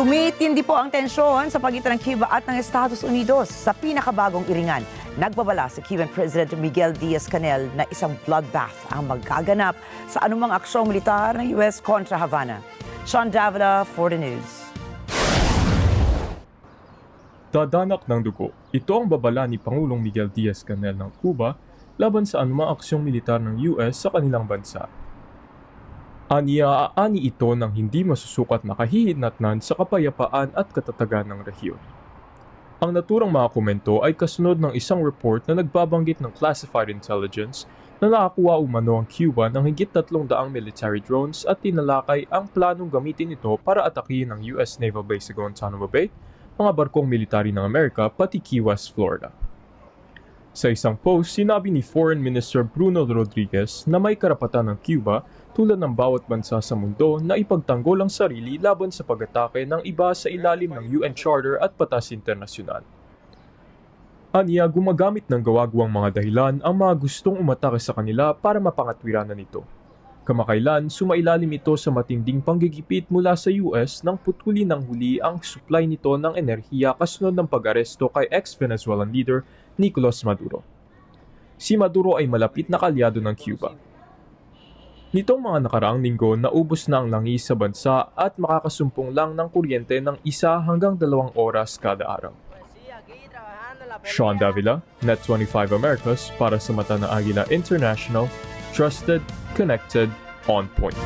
Tumitindi po ang tensyon sa pagitan ng Cuba at ng Estados Unidos sa pinakabagong iringan. Nagbabala si Cuban President Miguel Diaz-Canel na isang bloodbath ang magaganap sa anumang aksyong militar ng US kontra Havana. Sean Davila for the news. Dadanak ng dugo. Ito ang babala ni Pangulong Miguel Diaz-Canel ng Cuba laban sa anumang aksyong militar ng US sa kanilang bansa. Aniaaani ito ng hindi masusukat na kahihinatnan sa kapayapaan at katatagan ng rehiyon. Ang naturang mga komento ay kasunod ng isang report na nagbabanggit ng classified intelligence na nakakuha umano ang Cuba ng higit 300 military drones at tinalakay ang planong gamitin ito para atakihin ang US Naval Base sa Guantanamo Bay, mga barkong military ng Amerika pati Key West, Florida. Sa isang post, sinabi ni Foreign Minister Bruno Rodriguez na may karapatan ng Cuba tulad ng bawat bansa sa mundo na ipagtanggol ang sarili laban sa pag-atake ng iba sa ilalim ng UN Charter at batas internasyonal. Aniya, gumagamit ng gawagwang mga dahilan ang mga gustong umatake sa kanila para mapangatwiranan ito. Kamakailan, sumailalim ito sa matinding panggigipit mula sa US nang putulin ng huli ang supply nito ng enerhiya kasunod ng pag-aresto kay ex-Venezuelan leader Nicolas Maduro. Si Maduro ay malapit na kalyado ng Cuba. Nitong mga nakaraang linggo, naubos na ang langis sa bansa at makakasumpong lang ng kuryente ng 1 hanggang 2 oras kada araw. Sean Davila, Net25 Americas para sa Mata ng Agila International, trusted, connected, on point.